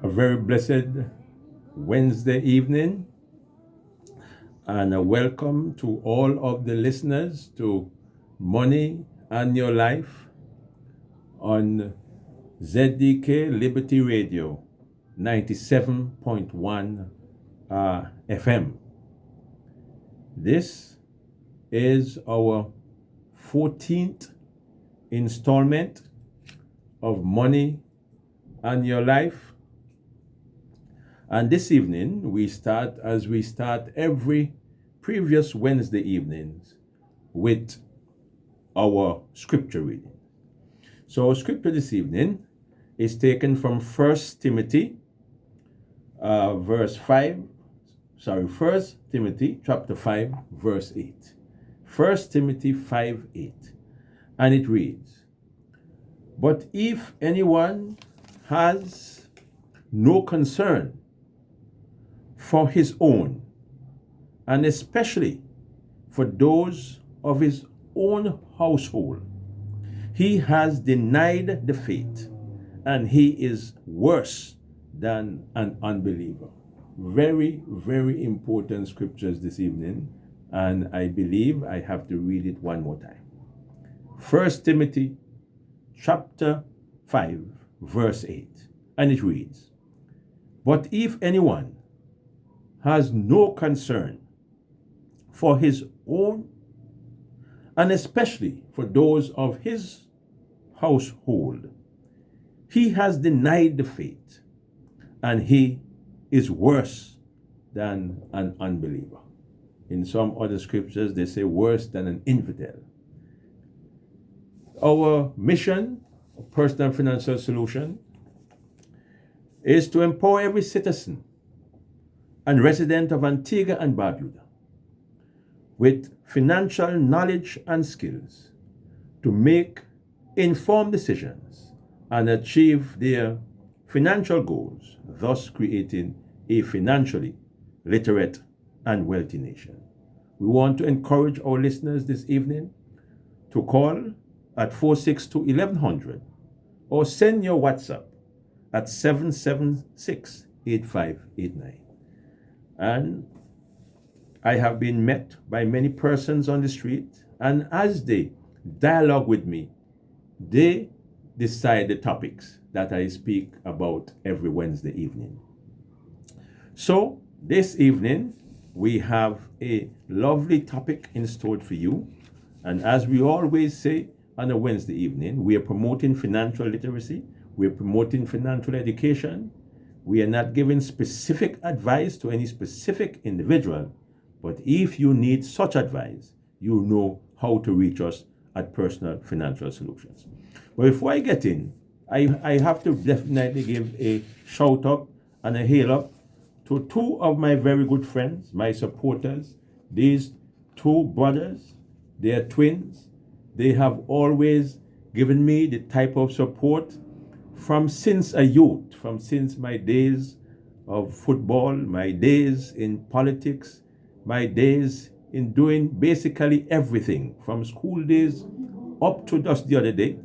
A very blessed Wednesday evening, and a welcome to all of the listeners to Money and Your Life on ZDK Liberty Radio 97.1 FM. This is our 14th installment of Money and Your Life. And this evening, we start as we start every previous Wednesday evenings with our scripture reading. So our scripture this evening is taken from 1 Timothy First Timothy chapter 5 verse 8. 1 Timothy 5:8. And it reads, "But if anyone has no concern for his own, and especially for those of his own household, he has denied the faith, and he is worse than an unbeliever." Very, very important scriptures this evening, and I believe I have to read it one more time. 1 Timothy chapter 5 verse 8, and it reads, "But if anyone has no concern for his own, and especially for those of his household, he has denied the faith, and he is worse than an unbeliever." In some other scriptures, they say worse than an infidel. Our mission, Personal Financial Solution, is to empower every citizen and resident of Antigua and Barbuda with financial knowledge and skills to make informed decisions and achieve their financial goals, thus creating a financially literate and wealthy nation. We want to encourage our listeners this evening to call at 462-1100 or send your WhatsApp at 776-8589. And I have been met by many persons on the street, and as they dialogue with me, they decide the topics that I speak about every Wednesday evening. So this evening, we have a lovely topic in store for you. And as we always say on a Wednesday evening, we are promoting financial literacy, we are promoting financial education. We are not giving specific advice to any specific individual, but if you need such advice, you know how to reach us at Personal Financial Solutions. But before I get in, I have to definitely give a shout out and a hail up to two of my very good friends, my supporters. These two brothers, they are twins. They have always given me the type of support from since a youth, from since my days of football, my days in politics, my days in doing basically everything, from school days up to just the other day.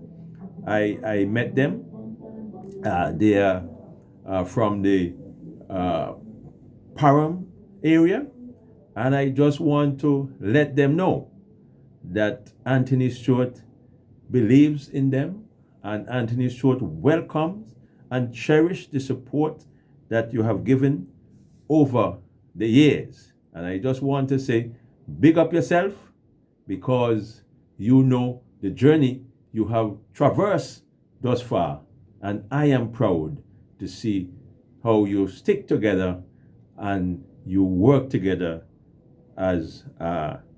I met them. They are from the Parham area, and I just want to let them know that Anthony Stewart believes in them, and Anthony Stewart welcomes and cherishes the support that you have given over the years. And I just want to say, big up yourself, because you know the journey you have traversed thus far. And I am proud to see how you stick together and you work together as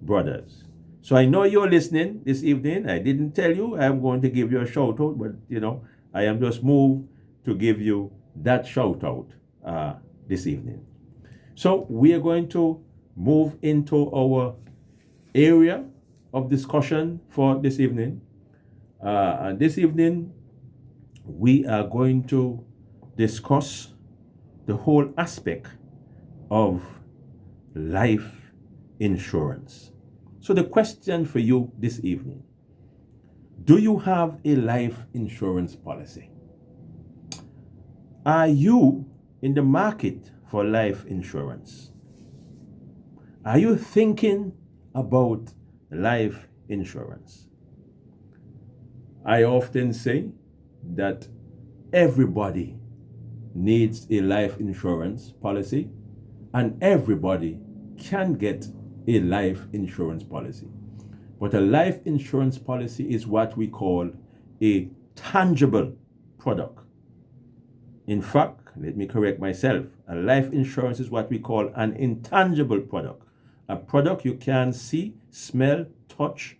brothers. So I know you're listening this evening. I didn't tell you I'm going to give you a shout out, but I am just moved to give you that shout out this evening. So we are going to move into our area of discussion for this evening. And this evening, we are going to discuss the whole aspect of life insurance. So the question for you this evening, do you have a life insurance policy? Are you in the market for life insurance? Are you thinking about life insurance? I often say that everybody needs a life insurance policy, and everybody can get a life insurance policy. But a life insurance policy is what we call a tangible product. In fact, let me correct myself. A life insurance is what we call an intangible product. A product you can see, smell, touch,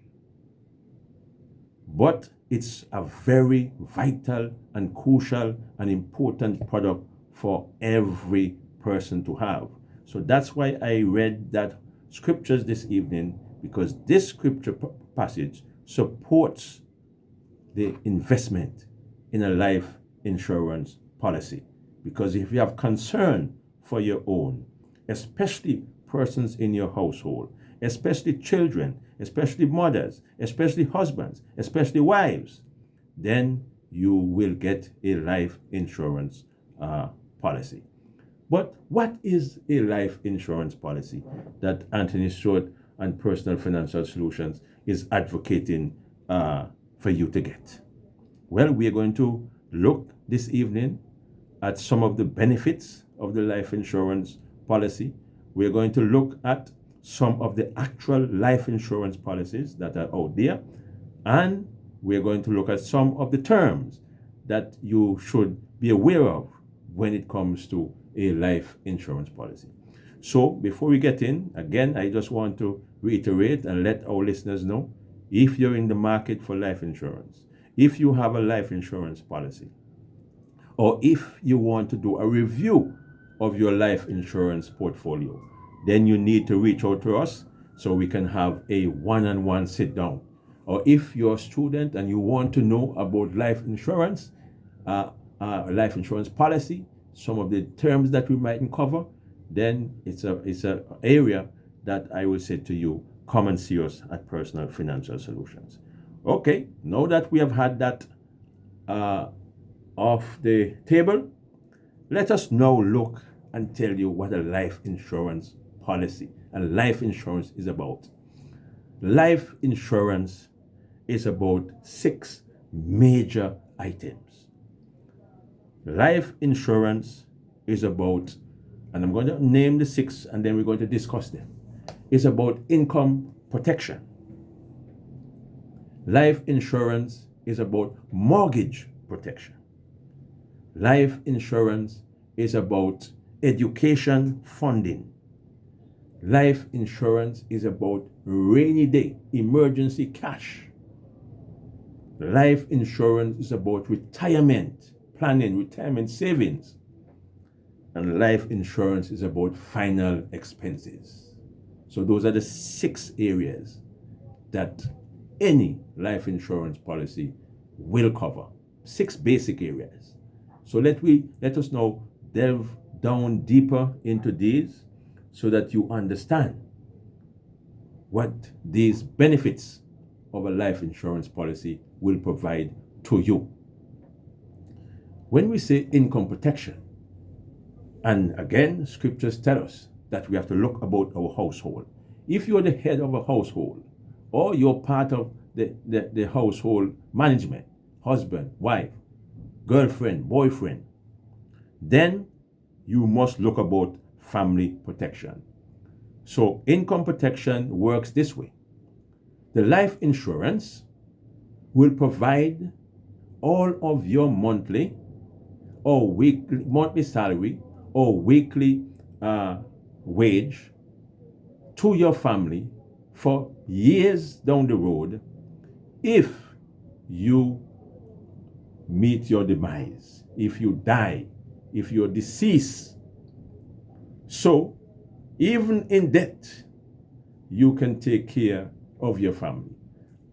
but it's a very vital and crucial and important product for every person to have. So that's why I read that scriptures this evening, because this scripture passage supports the investment in a life insurance policy. Because if you have concern for your own, especially persons in your household, especially children, especially mothers, especially husbands, especially wives, then you will get a life insurance policy. But what is a life insurance policy that Anthony Stewart and Personal Financial Solutions is advocating for you to get? Well, we are going to look this evening at some of the benefits of the life insurance policy. We're going to look at some of the actual life insurance policies that are out there, and we're going to look at some of the terms that you should be aware of when it comes to a life insurance policy. So before we get in, again, I just want to reiterate and let our listeners know, if you're in the market for life insurance, if you have a life insurance policy, or if you want to do a review of your life insurance portfolio, then you need to reach out to us so we can have a one-on-one sit down. Or if you're a student and you want to know about life insurance policy, some of the terms that we might cover, then it's a area that I will say to you, come and see us at Personal Financial Solutions. Okay, now that we have had that off the table, let us now look and tell you what a life insurance policy and life insurance is about. Life insurance is about 6 major items. Life insurance is about, and I'm going to name the 6 and then we're going to discuss them. It's about income protection. Life insurance is about mortgage protection. Life insurance is about education funding. Life insurance is about rainy day, emergency cash. Life insurance is about retirement planning, retirement savings. And life insurance is about final expenses. So those are the 6 areas that any life insurance policy will cover. 6 basic areas. So let us now delve down deeper into these so that you understand what these benefits of a life insurance policy will provide to you. When we say income protection, and again, scriptures tell us that we have to look about our household. If you're the head of a household, or you're part of the household management, husband, wife, girlfriend, boyfriend, then you must look about family protection. So income protection works this way. The life insurance will provide all of your monthly or monthly salary or weekly wage to your family for years down the road if you meet your demise, if you die, if you're deceased. So even in death, you can take care of your family.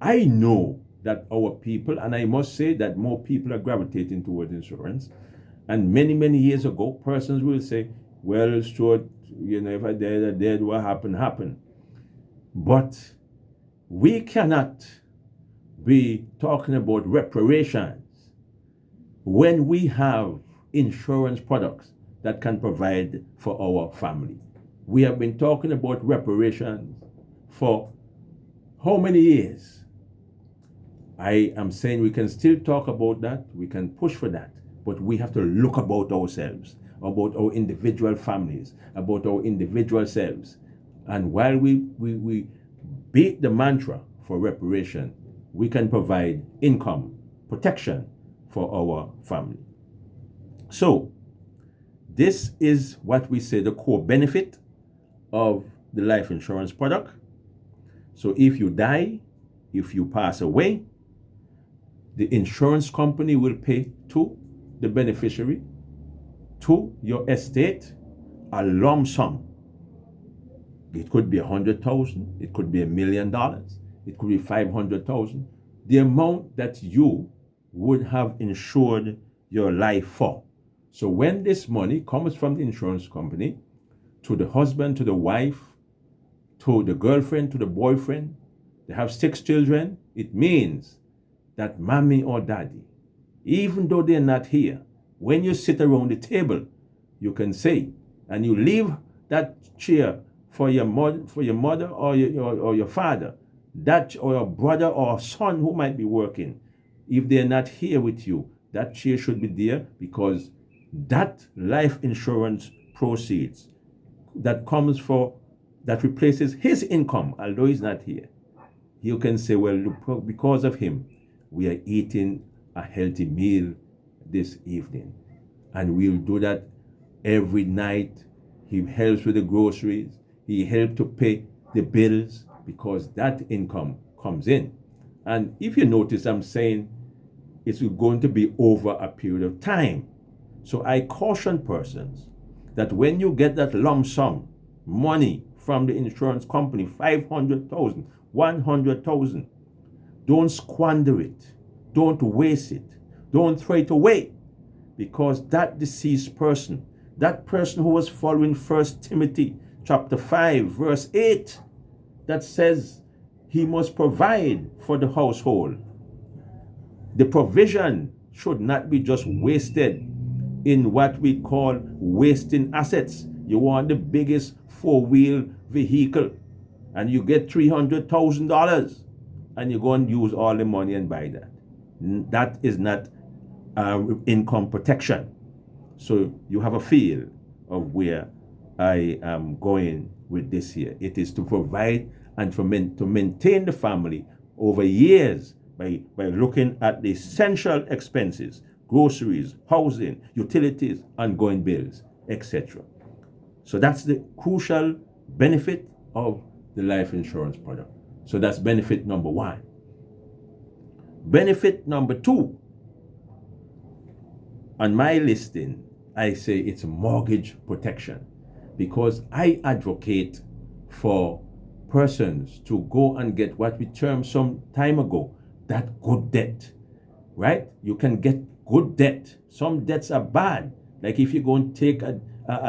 I know that our people, and I must say that more people are gravitating towards insurance. And many, many years ago, persons will say, well, Stuart, if I dead, what happened. But we cannot be talking about reparations when we have insurance products that can provide for our family. We have been talking about reparations for how many years? I am saying we can still talk about that, we can push for that, but we have to look about ourselves, about our individual families, about our individual selves. And while we beat the mantra for reparation, we can provide income protection for our family. So, this is what we say the core benefit of the life insurance product. So, if you die, if you pass away, the insurance company will pay to the beneficiary, to your estate, a lump sum. It could be $100,000, it could be $1 million, it could be $500,000. The amount that you would have insured your life for. So when this money comes from the insurance company to the husband, to the wife, to the girlfriend, to the boyfriend, they have 6 children, it means that mommy or daddy, even though they're not here, when you sit around the table, you can say, and you leave that chair for your mother or your father, that or your brother or son who might be working, if they're not here with you, that chair should be there, because that life insurance proceeds that replaces his income, although he's not here. You can say, well, look, because of him, we are eating a healthy meal this evening. And we'll do that every night. He helps with the groceries. He helps to pay the bills because that income comes in. And if you notice, I'm saying it's going to be over a period of time. So I caution persons that when you get that lump sum money from the insurance company, 500,000, 100,000, don't squander it. Don't waste it. Don't throw it away, because that deceased person, that person who was following 1 Timothy chapter 5, verse 8, that says he must provide for the household. The provision should not be just wasted in what we call wasting assets. You want the biggest 4-wheel vehicle and you get $300,000 and you go and use all the money and buy that. That is not income protection. So you have a feel of where I am going with this here. It is to provide and to maintain the family over years by looking at the essential expenses, groceries, housing, utilities, ongoing bills, etc. So that's the crucial benefit of the life insurance product. So that's benefit number 1. Benefit number 2, on my listing, I say it's mortgage protection, because I advocate for persons to go and get what we termed some time ago, that good debt, right? You can get good debt. Some debts are bad, like if you go and take a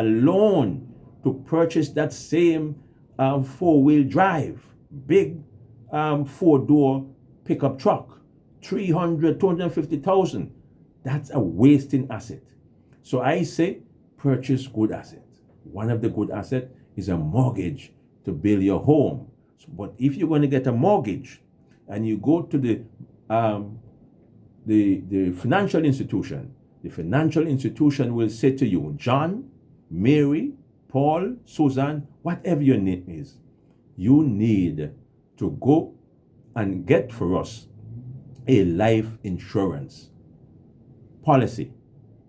loan to purchase that same 4-wheel drive, big 4-door pickup truck, 250,000. That's a wasting asset. So I say purchase good assets. One of the good assets is a mortgage to build your home. But if you're going to get a mortgage and you go to the financial institution, the financial institution will say to you, John, Mary, Paul, Susan, whatever your name is, you need to go and get for us a life insurance policy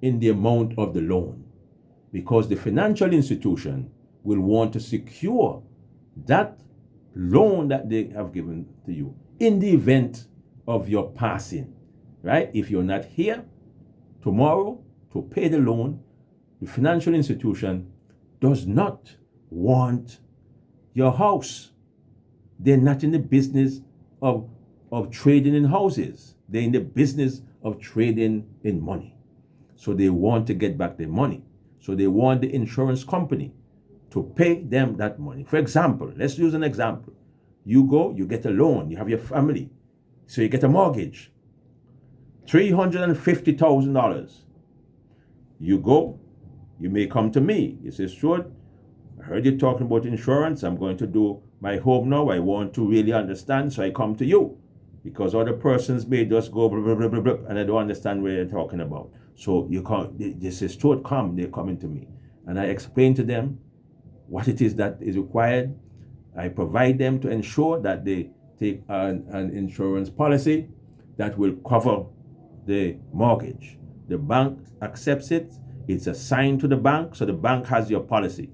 in the amount of the loan, because the financial institution will want to secure that loan that they have given to you in the event of your passing, right? If you're not here tomorrow to pay the loan, the financial institution does not want your house. They're not in the business of trading in houses. They're in the business of trading in money. So they want to get back their money. So they want the insurance company to pay them that money. For example, let's use an example. You go, you get a loan, you have your family. So you get a mortgage, $350,000. You go, you may come to me. You say, Stuart, I heard you talking about insurance. I'm going to do my home now. I want to really understand, so I come to you. Because other persons may just go blah, blah, blah, blah, blah, and I don't understand what you're talking about. So you come, they say, Stuart, come, they're coming to me. And I explain to them what it is that is required. I provide them to ensure that they take an insurance policy that will cover the mortgage. The bank accepts it. It's assigned to the bank, so the bank has your policy.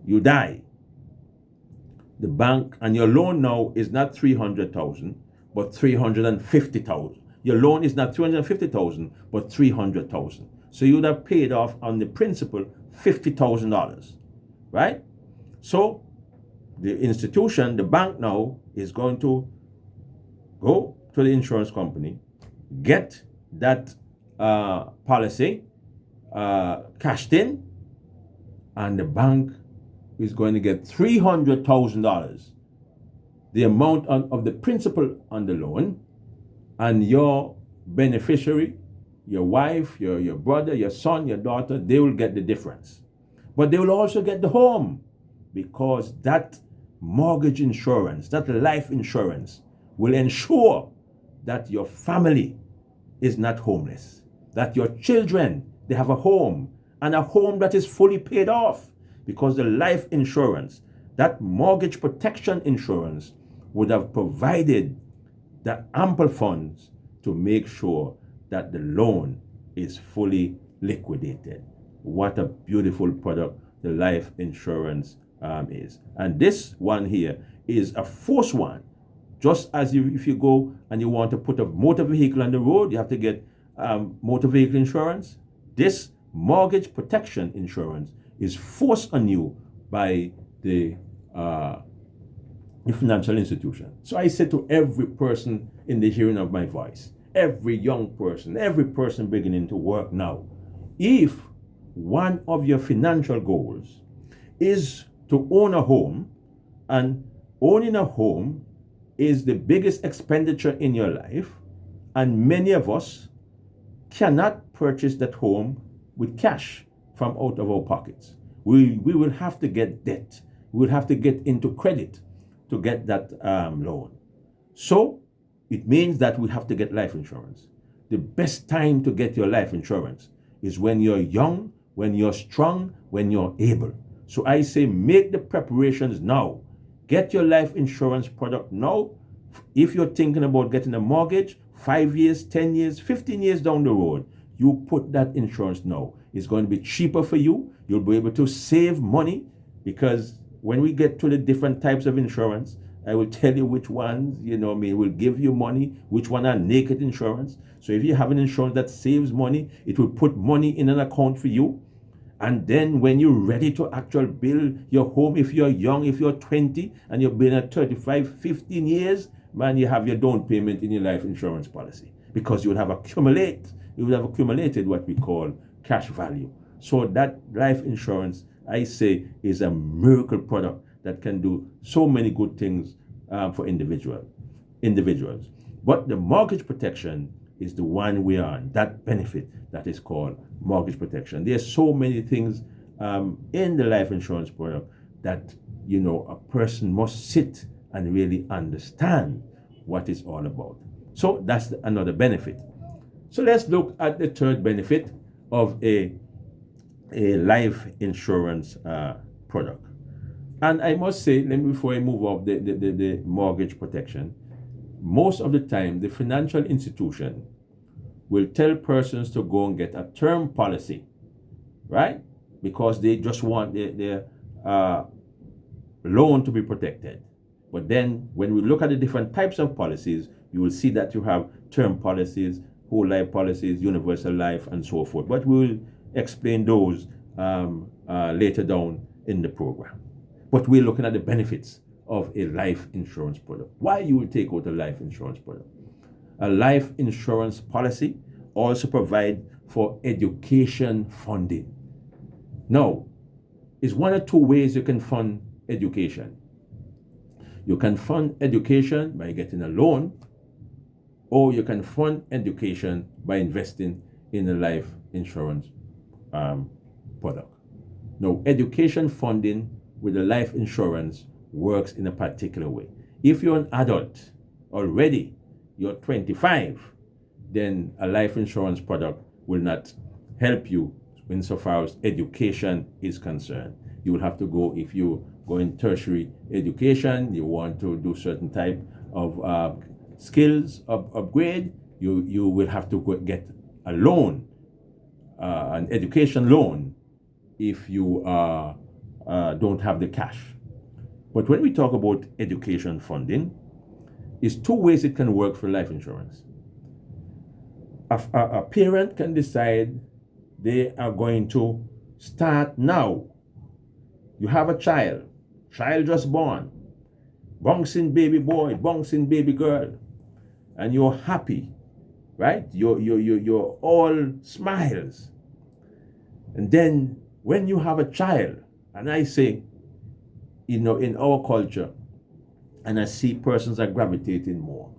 You die. The bank, and your loan now is not 300,000, but 350,000. Your loan is not 250,000, but 300,000. So you would have paid off on the principal $50,000, right? So the institution, the bank now is going to go to the insurance company, get that policy cashed in, and the bank is going to get $300,000, the amount of the principal on the loan, and your beneficiary, your wife, your brother, your son, your daughter, they will get the difference. But they will also get the home, because that mortgage insurance, that life insurance, will ensure that your family is not homeless, that your children, they have a home, and a home that is fully paid off, because the life insurance, that mortgage protection insurance, would have provided the ample funds to make sure that the loan is fully liquidated. What a beautiful product the life insurance is. And this one here is a forced one. Just as if you go and you want to put a motor vehicle on the road, you have to get motor vehicle insurance. This mortgage protection insurance is forced on you by the financial institution. So I say to every person in the hearing of my voice, every young person, every person beginning to work now, if one of your financial goals is to own a home, and owning a home is the biggest expenditure in your life, and many of us cannot purchase that home with cash from out of our pockets. We will have to get debt. We will have to get into credit to get that loan. So it means that we have to get life insurance. The best time to get your life insurance is when you're young, when you're strong, when you're able. So I say make the preparations now. Get your life insurance product now. If you're thinking about getting a mortgage, 5 years, 10 years, 15 years down the road, you put that insurance now. It's going to be cheaper for you. You'll be able to save money, because when we get to the different types of insurance, I will tell you which ones, will give you money, which one are naked insurance. So if you have an insurance that saves money, it will put money in an account for you. And then when you're ready to actually build your home, if you're young, if you're 20 and you've been at 35, 15 years, man, you have your down payment in your life insurance policy, because you would have accumulated what we call cash value. So that life insurance, I say, is a miracle product that can do so many good things for individuals. But the mortgage protection is the one we are on, that benefit that is called mortgage protection. There's so many things in the life insurance product that, a person must sit and really understand what it's all about. So that's another benefit. So let's look at the third benefit of a life insurance product. And I must say, before I move off the mortgage protection, most of the time the financial institution will tell persons to go and get a term policy, right? Because they just want their loan to be protected. But then when we look at the different types of policies, you will see that you have term policies, whole life policies, universal life, and so forth. But we'll explain those later down in the program. But we're looking at the benefits of a life insurance product. Why you will take out a life insurance product? A life insurance policy also provides for education funding. Now, it's one or two ways you can fund education. You can fund education by getting a loan, or you can fund education by investing in a life insurance product. Now, education funding with a life insurance works in a particular way. If you're an adult already, you're 25, then a life insurance product will not help you insofar as education is concerned. You will have to go, if you go in tertiary education, you want to do certain type of skills upgrade, you will have to get a loan, an education loan, if you don't have the cash. But when we talk about education funding, it's two ways it can work for life insurance. A parent can decide they are going to start now. You have a child just born, bouncing baby boy, bouncing baby girl, and you're happy, right? You're all smiles. And then when you have a child, and I say, in our culture, and I see persons are gravitating more,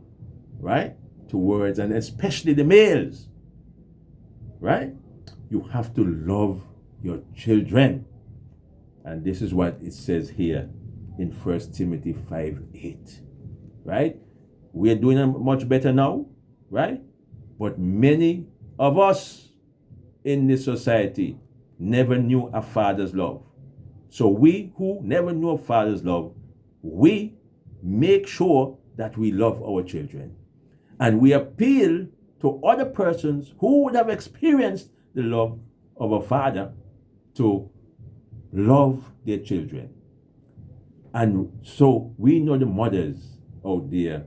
right, towards, and especially the males, right? You have to love your children. And this is what it says here in 1 Timothy 5:8, right? We are doing much better now, right? But many of us in this society never knew a father's love. So we who never knew a father's love, we make sure that we love our children. And we appeal to other persons who would have experienced the love of a father to love their children. And so we know the mothers out there,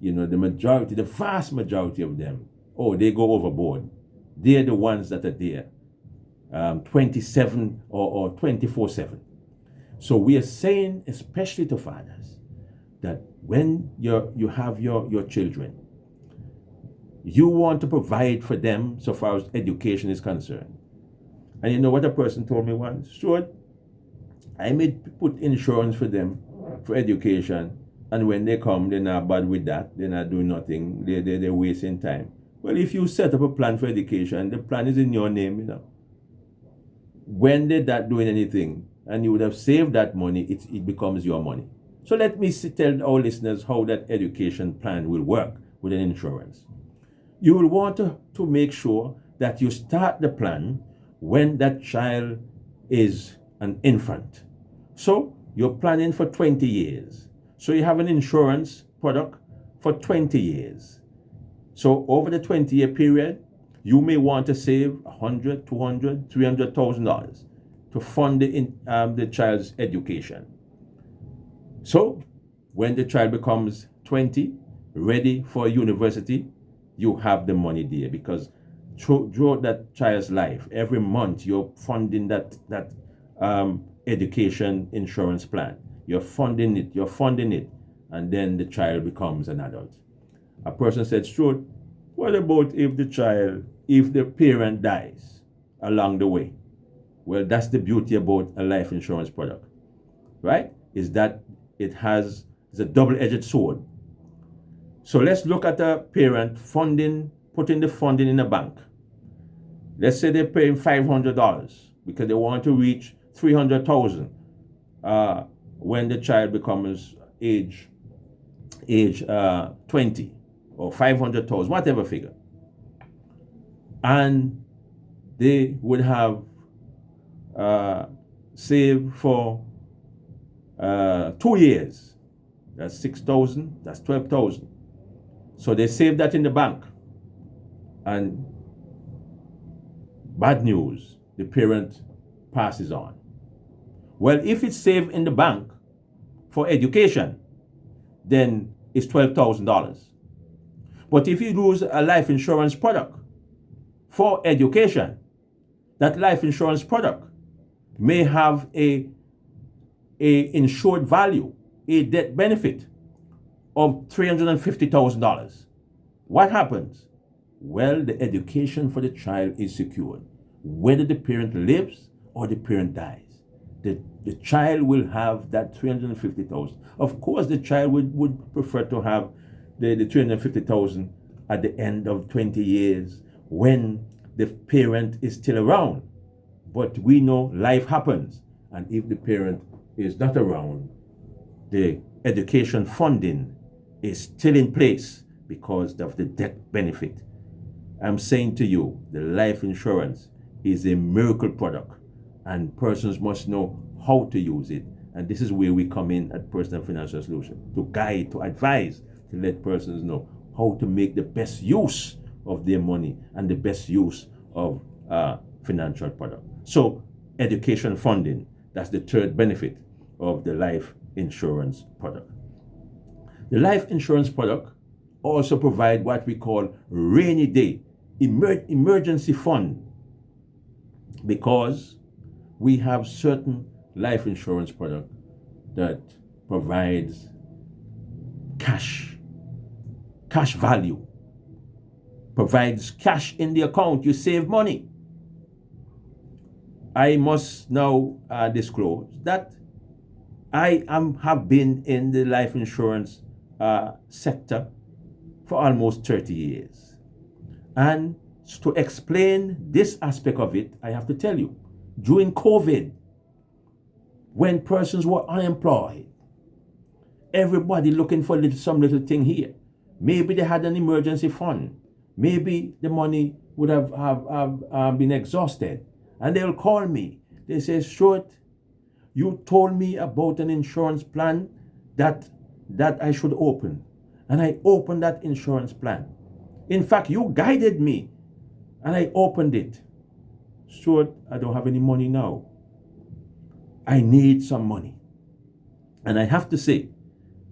the vast majority of them, they go overboard. They're the ones that are there 27 or 24/7. So we are saying, especially to fathers, that when you have your children, you want to provide for them so far as education is concerned. And you know what a person told me once? Stuart, I may put insurance for them for education, and when they come, they're not bad with that. They're not doing nothing. They're wasting time. Well, if you set up a plan for education, the plan is in your name, when they're not doing anything, and you would have saved that money, it becomes your money. So let me tell our listeners how that education plan will work with an insurance. You will want to make sure that you start the plan when that child is an infant. So you're planning for 20 years. So you have an insurance product for 20 years. So over the 20-year period, you may want to save $100,000, $200,000, $300,000 to fund the child's education. So when the child becomes 20, ready for university, you have the money there, because throughout that child's life, every month you're funding that education insurance plan. You're funding it, and then the child becomes an adult. A person said, Stuart, what about if the parent dies along the way? Well, that's the beauty about a life insurance product, right? Is that it's a double-edged sword. So let's look at a parent putting the funding in a bank. Let's say they're paying $500 because they want to reach $300,000 when the child becomes age 20, or $500,000, whatever figure. And they would have saved for 2 years. That's $6,000, that's $12,000. So they save that in the bank. And bad news, the parent passes on. Well, if it's saved in the bank for education, then it's $12,000. But if you use a life insurance product for education, that life insurance product may have a insured value, a death benefit of $350,000. What happens? Well, the education for the child is secured. Whether the parent lives or the parent dies, the child will have that $350,000. Of course, the child would prefer to have the $350,000 at the end of 20 years when the parent is still around. But we know life happens. And if the parent is not around, the education funding is still in place because of the death benefit. I'm saying to you, the life insurance is a miracle product, and persons must know how to use it. And this is where we come in at Personal Financial Solution, to guide, to advise, to let persons know how to make the best use of their money and the best use of financial product. So education funding, that's the third benefit of the life insurance product. The life insurance product also provide what we call rainy day emergency fund, because we have certain life insurance product that provides cash value, provides cash in the account. You save money. I must now disclose that I have been in the life insurance sector for almost 30 years. And to explain this aspect of it, I have to tell you, during COVID, when persons were unemployed, everybody looking for some little thing here. Maybe they had an emergency fund. Maybe the money would have been exhausted. And they'll call me. They say, Stuart, you told me about an insurance plan that I should open. And I opened that insurance plan. In fact, you guided me and I opened it. Stuart, I don't have any money now. I need some money. And I have to say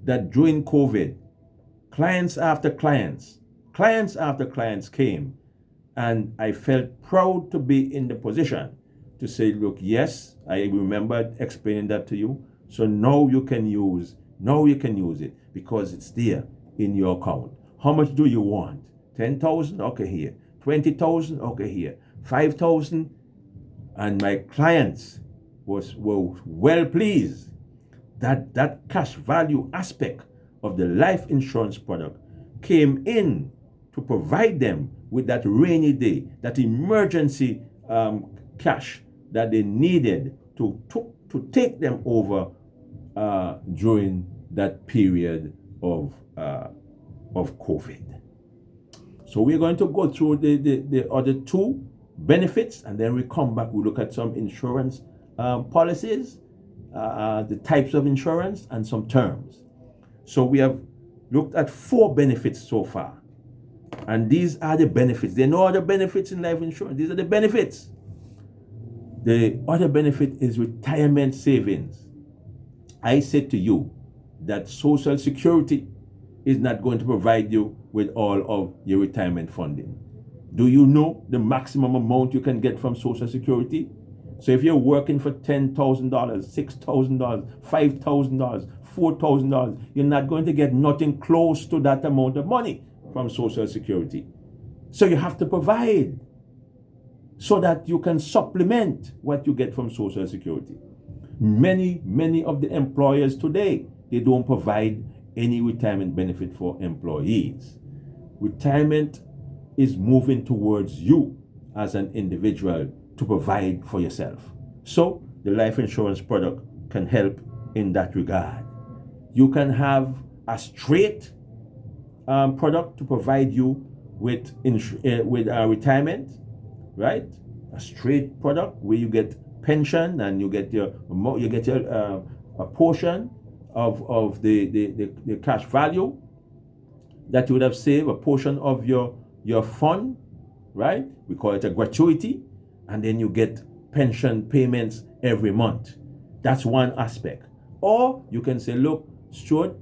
that during COVID, clients after clients came, and I felt proud to be in the position to say, look, yes, I remember explaining that to you. So now you can use it because it's there in your account. How much do you want? 10,000? Okay, here. 20,000? Okay, here. 5,000? And my clients were well pleased that cash value aspect of the life insurance product came in to provide them with that rainy day, that emergency cash that they needed to take them over during that period of COVID. So we're going to go through the other two benefits, and then we come back, we look at some insurance policies, the types of insurance, and some terms. So we have looked at 4 benefits so far. And these are the benefits. There are no other benefits in life insurance. These are the benefits. The other benefit is retirement savings. I said to you that Social Security is not going to provide you with all of your retirement funding. Do you know the maximum amount you can get from Social Security? So if you're working for $10,000, $6,000, $5,000, $4,000, you're not going to get nothing close to that amount of money from Social Security. So you have to provide so that you can supplement what you get from Social Security. Many of the employers today, they don't provide any retirement benefit for employees. Retirement is moving towards you as an individual to provide for yourself. So the life insurance product can help in that regard. You can have a straight product to provide you with retirement, right? A straight product where you get pension and you get a portion of the cash value that you would have saved, a portion of your fund, right? We call it a gratuity, and then you get pension payments every month. That's one aspect. Or you can say, look, Stuart,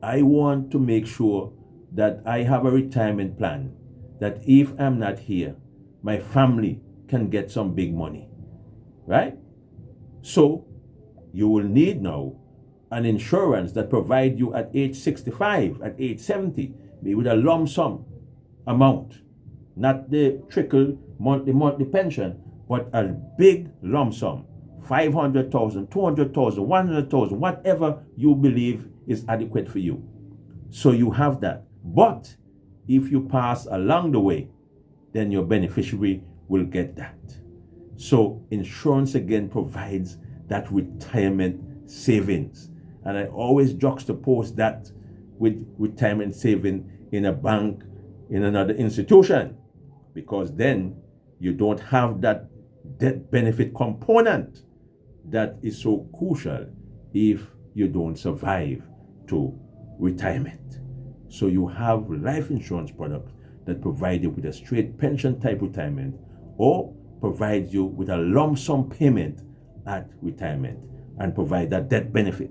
I want to make sure that I have a retirement plan, that if I'm not here, my family can get some big money, right? So you will need now an insurance that provide you at age 65, at age 70, maybe with a lump sum amount, not the trickle monthly pension, but a big lump sum, 500,000, 200,000, 100,000, whatever you believe is adequate for you. So you have that. But if you pass along the way, then your beneficiary will get that. So insurance again provides that retirement savings. And I always juxtapose that with retirement saving in a bank, in another institution, because then you don't have that death benefit component that is so crucial if you don't survive to retirement. So you have life insurance products that provide you with a straight pension type retirement, or provide you with a lump sum payment at retirement and provide that death benefit.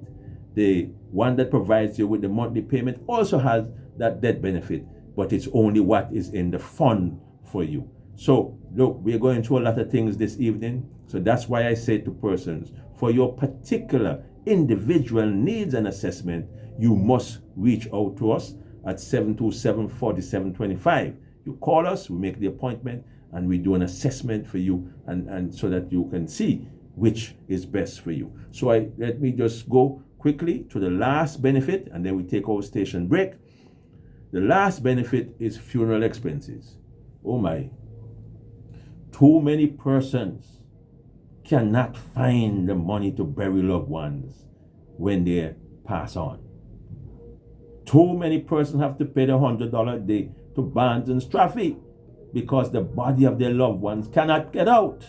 The one that provides you with the monthly payment also has that death benefit, but it's only what is in the fund for you. So look, we're going through a lot of things this evening. So that's why I say to persons, for your particular individual needs and assessment, you must reach out to us at 727-4725. You call us, we make the appointment, and we do an assessment for you, and so that you can see which is best for you. So let me just go quickly to the last benefit, and then we take our station break. The last benefit is funeral expenses. Oh my. Too many persons cannot find the money to bury loved ones when they pass on. Too many persons have to pay the $100 a day to Barnes and Straffy because the body of their loved ones cannot get out.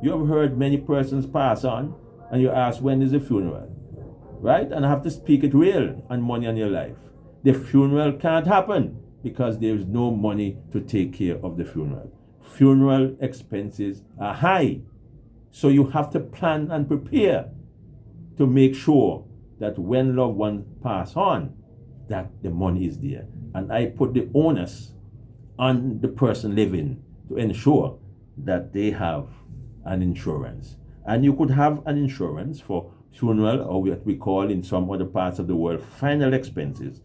You have heard many persons pass on, and you ask, when is the funeral? Right? And I have to speak it real and money on your life. The funeral can't happen because there is no money to take care of the funeral. Funeral expenses are high. So you have to plan and prepare to make sure that when loved ones pass on, that the money is there. And I put the onus on the person living to ensure that they have an insurance. And you could have an insurance for funeral, or what we call in some other parts of the world, final expenses,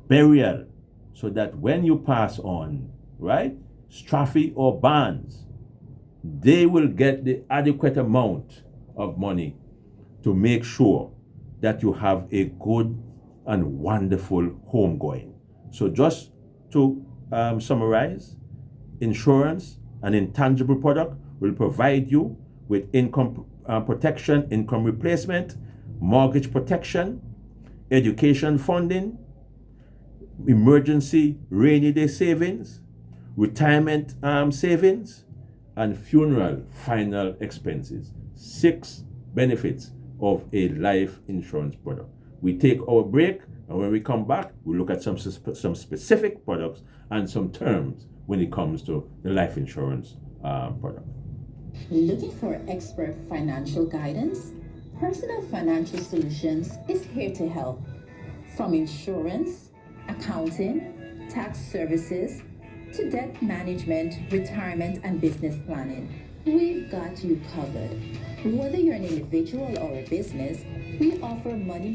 burial, so that when you pass on, right, Straffy or Barnes, they will get the adequate amount of money to make sure that you have a good and wonderful homegoing. So just to summarize, insurance, an intangible product, will provide you with income protection, income replacement, mortgage protection, education funding, emergency rainy day savings, retirement savings, and funeral final expenses. 6 benefits of a life insurance product. We take our break, and when we come back, we look at some specific products and some terms when it comes to the life insurance product. Looking for expert financial guidance? Personal Financial Solutions is here to help. From insurance, accounting, tax services, to debt management, retirement, and business planning, we've got you covered. Whether you're an individual or a business, we offer money